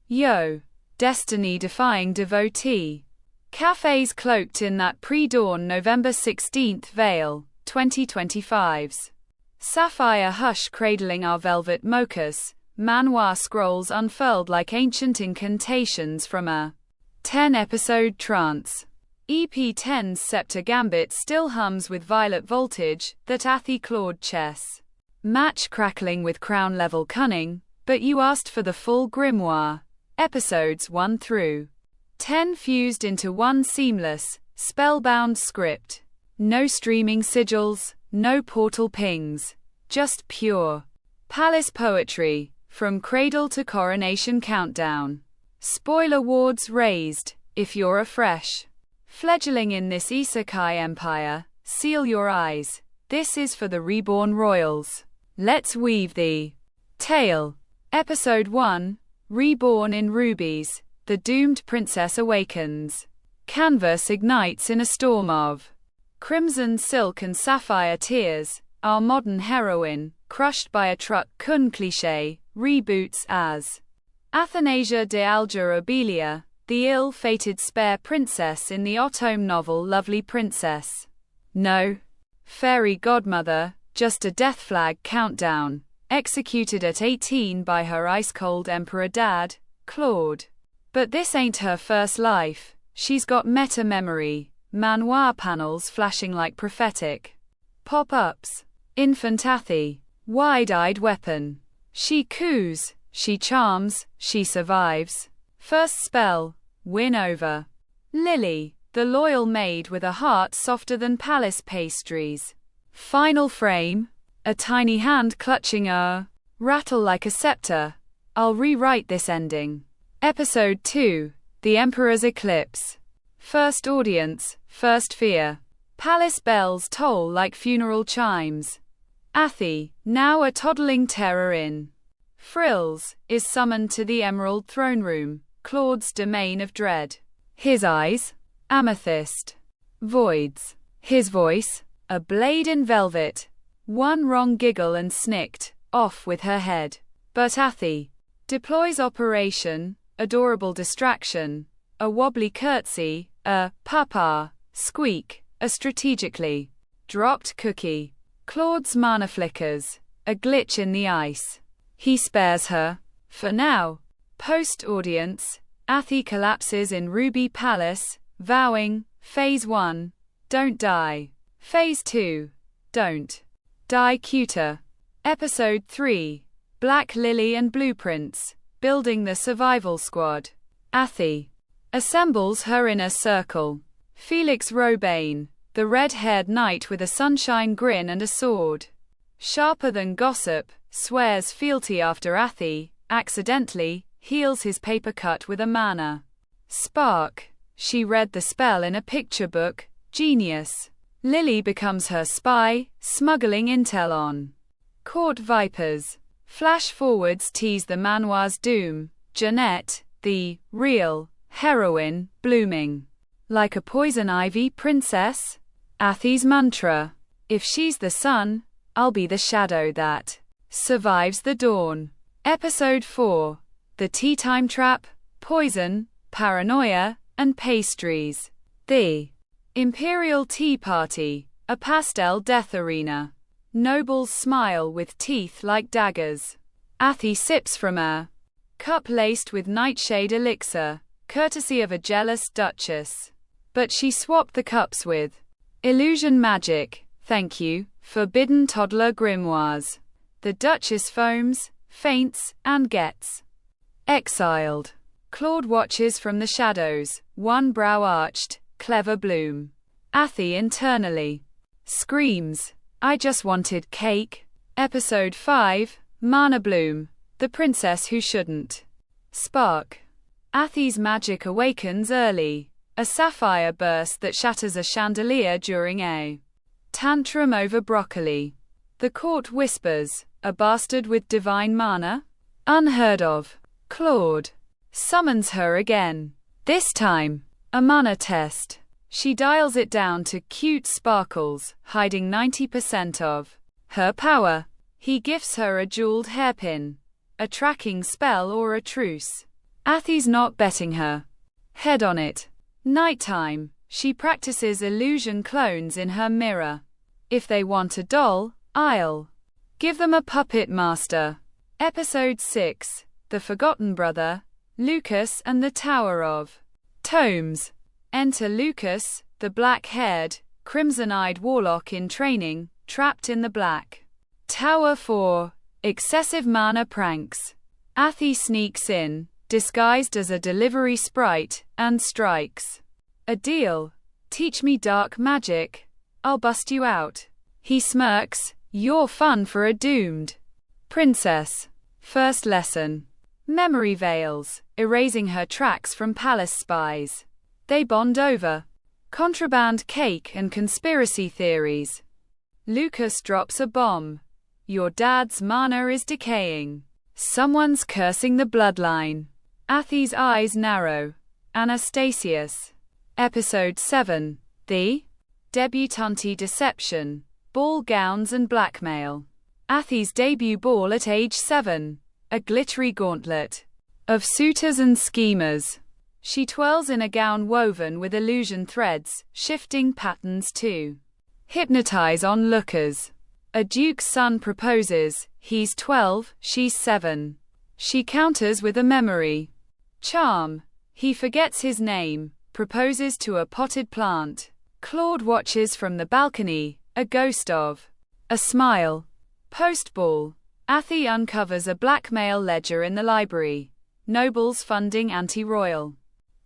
Yo, destiny-defying devotee. Cafes cloaked in that pre-dawn November 16th veil, 2025's. Sapphire hush cradling our velvet mochas, manhwa scrolls unfurled like ancient incantations from a 10-episode trance. EP10's scepter gambit still hums with violet voltage, that Athy clawed chess. Match crackling with crown-level cunning, but you asked for the full grimoire. Episodes 1 through 10 fused into one seamless, spellbound script. No streaming sigils, no portal pings. Just pure palace poetry, from cradle to coronation countdown. Spoiler wards raised, if you're a fresh fledgling in this isekai empire, seal your eyes. This is for the reborn royals. Let's weave the tale. Episode 1, Reborn in Rubies, the doomed princess awakens. Canvas ignites in a storm of crimson silk and sapphire tears. Our modern heroine, crushed by a truck-kun cliché, reboots as Athanasia de Alger-Obelia, the ill-fated spare princess in the Otome novel Lovely Princess. No fairy godmother, just a death flag countdown, executed at 18 by her ice-cold emperor dad, Claude. But this ain't her first life. She's got meta-memory, manhwa panels flashing like prophetic pop-ups. Infant Athy, wide-eyed weapon. She coos, she charms, she survives. First spell, win over Lily, the loyal maid with a heart softer than palace pastries. Final frame, a tiny hand clutching a rattle like a scepter. I'll rewrite this ending. Episode 2, The Emperor's Eclipse. First audience, first fear. Palace bells toll like funeral chimes. Athy, now a toddling terror in frills, is summoned to the Emerald Throne Room, Claude's domain of dread. His eyes, amethyst voids. His voice, a blade in velvet. One wrong giggle and snicked, off with her head. But Athy deploys Operation Adorable Distraction, a wobbly curtsy, a papa squeak, a strategically dropped cookie. Claude's mana flickers, a glitch in the ice. He spares her, for now. Post-audience, Athy collapses in Ruby Palace, vowing, Phase 1, don't die. Phase 2, don't die cuter. Episode 3, Black Lily and Blueprints, building the survival squad. Athy assembles her inner circle. Felix Robane, the red-haired knight with a sunshine grin and a sword sharper than gossip, swears fealty after Athy accidentally heals his paper cut with a mana spark. She read the spell in a picture book. Genius. Lily becomes her spy, smuggling intel on court vipers. Flash forwards tease the manhwa's doom. Jeanette, the real heroine, blooming like a poison ivy princess. Athy's mantra: if she's the sun, I'll be the shadow that survives the dawn. Episode 4, The Tea Time Trap, Poison, Paranoia, and Pastries. The Imperial Tea Party, a pastel death arena. Nobles smile with teeth like daggers. Athy sips from a cup laced with nightshade elixir, courtesy of a jealous duchess. But she swapped the cups with illusion magic, thank you, forbidden toddler grimoires. The duchess foams, faints, and gets exiled. Claude watches from the shadows, one brow arched, clever bloom. Athy internally screams, I just wanted cake. Episode 5, Mana Bloom, the princess who shouldn't spark. Athy's magic awakens early. A sapphire burst that shatters a chandelier during a tantrum over broccoli. The court whispers, a bastard with divine mana? Unheard of. Claude summons her again. This time, a mana test. She dials it down to cute sparkles, hiding 90% of her power. He gifts her a jeweled hairpin, a tracking spell or a truce. Athy's not betting her head on it. Nighttime. She practices illusion clones in her mirror. If they want a doll, I'll give them a puppet master. Episode 6. The Forgotten Brother, Lucas and the Tower of Tomes. Enter Lucas, the black-haired, crimson-eyed warlock in training, trapped in the black tower for excessive mana pranks. Athy sneaks in, disguised as a delivery sprite, and strikes a deal. Teach me dark magic, I'll bust you out. He smirks, you're fun for a doomed princess. First lesson. Memory veils, erasing her tracks from palace spies. They bond over contraband cake and conspiracy theories. Lucas drops a bomb. Your dad's mana is decaying. Someone's cursing the bloodline. Athy's eyes narrow. Anastasius. Episode 7. The Debutante Deception. Ball gowns and blackmail. Athy's debut ball at age 7. A glittery gauntlet of suitors and schemers. She twirls in a gown woven with illusion threads, shifting patterns to hypnotize onlookers. A duke's son proposes, he's 12, she's 7. She counters with a memory charm. He forgets his name, proposes to a potted plant. Claude watches from the balcony, a ghost of a smile. Post-ball. Athy uncovers a blackmail ledger in the library. Nobles funding anti-royal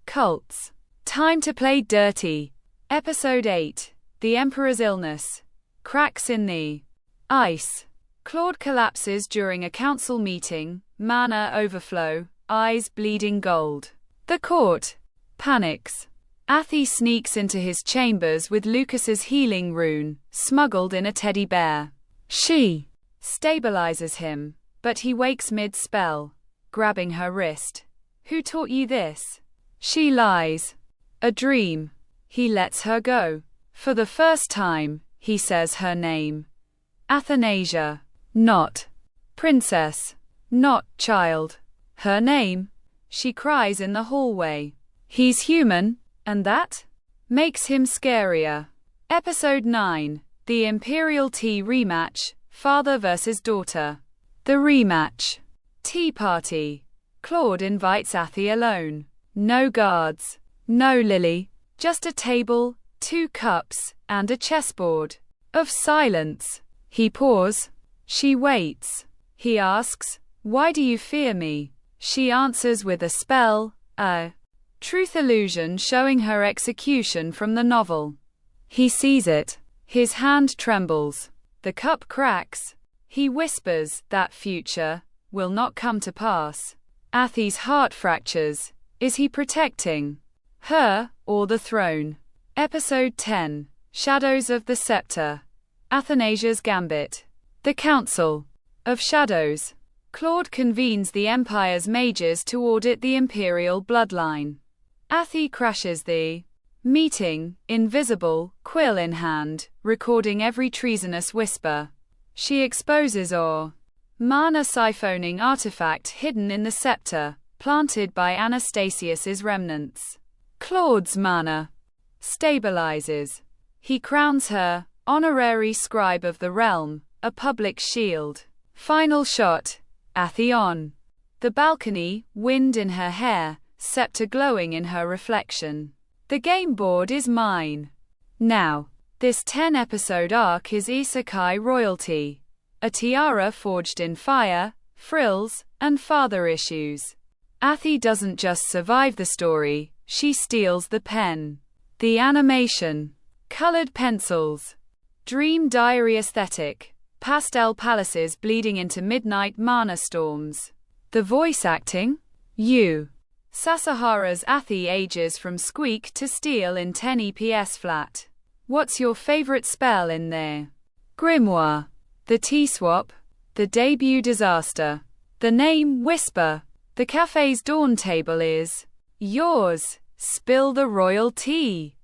cults. Time to play dirty. Episode 8. The Emperor's Illness. Cracks in the ice. Claude collapses during a council meeting, mana overflow, eyes bleeding gold. The court panics. Athy sneaks into his chambers with Lucas's healing rune, smuggled in a teddy bear. She stabilizes him, but he wakes mid-spell, grabbing her wrist. Who taught you this? She lies. A dream. He lets her go. For the first time, he says her name. Athanasia. Not princess. Not child. Her name. She cries in the hallway. He's human, and that makes him scarier. Episode 9. The Imperial Tea Rematch. Father versus daughter. The rematch. Tea party. Claude invites Athy alone. No guards. No Lily. Just a table, 2 cups, and a chessboard. Of silence. He pours. She waits. He asks, why do you fear me? She answers with a spell, a truth illusion showing her execution from the novel. He sees it. His hand trembles. The cup cracks. He whispers, that future will not come to pass. Athy's heart fractures. Is he protecting her, or the throne? Episode 10. Shadows of the Scepter. Athanasia's Gambit. The Council of Shadows. Claude convenes the Empire's mages to audit the imperial bloodline. Athy crashes the meeting, invisible, quill in hand, recording every treasonous whisper. She exposes a mana siphoning artifact hidden in the scepter, planted by Anastasius's remnants. Claude's mana stabilizes. He crowns her honorary scribe of the realm, a public shield. Final shot. Athy on the balcony, wind in her hair, scepter glowing in her reflection. The game board is mine. Now, this 10-episode arc is isekai royalty. A tiara forged in fire, frills, and father issues. Athy doesn't just survive the story, she steals the pen. The animation. Colored pencils. Dream diary aesthetic. Pastel palaces bleeding into midnight mana storms. The voice acting? Sasahara's Athy ages from squeak to steel in 10 EPS flat. What's your favorite spell in there? Grimoire. The T-swap. The debut disaster. The name Whisper. The cafe's dawn table is yours. Spill the royal tea.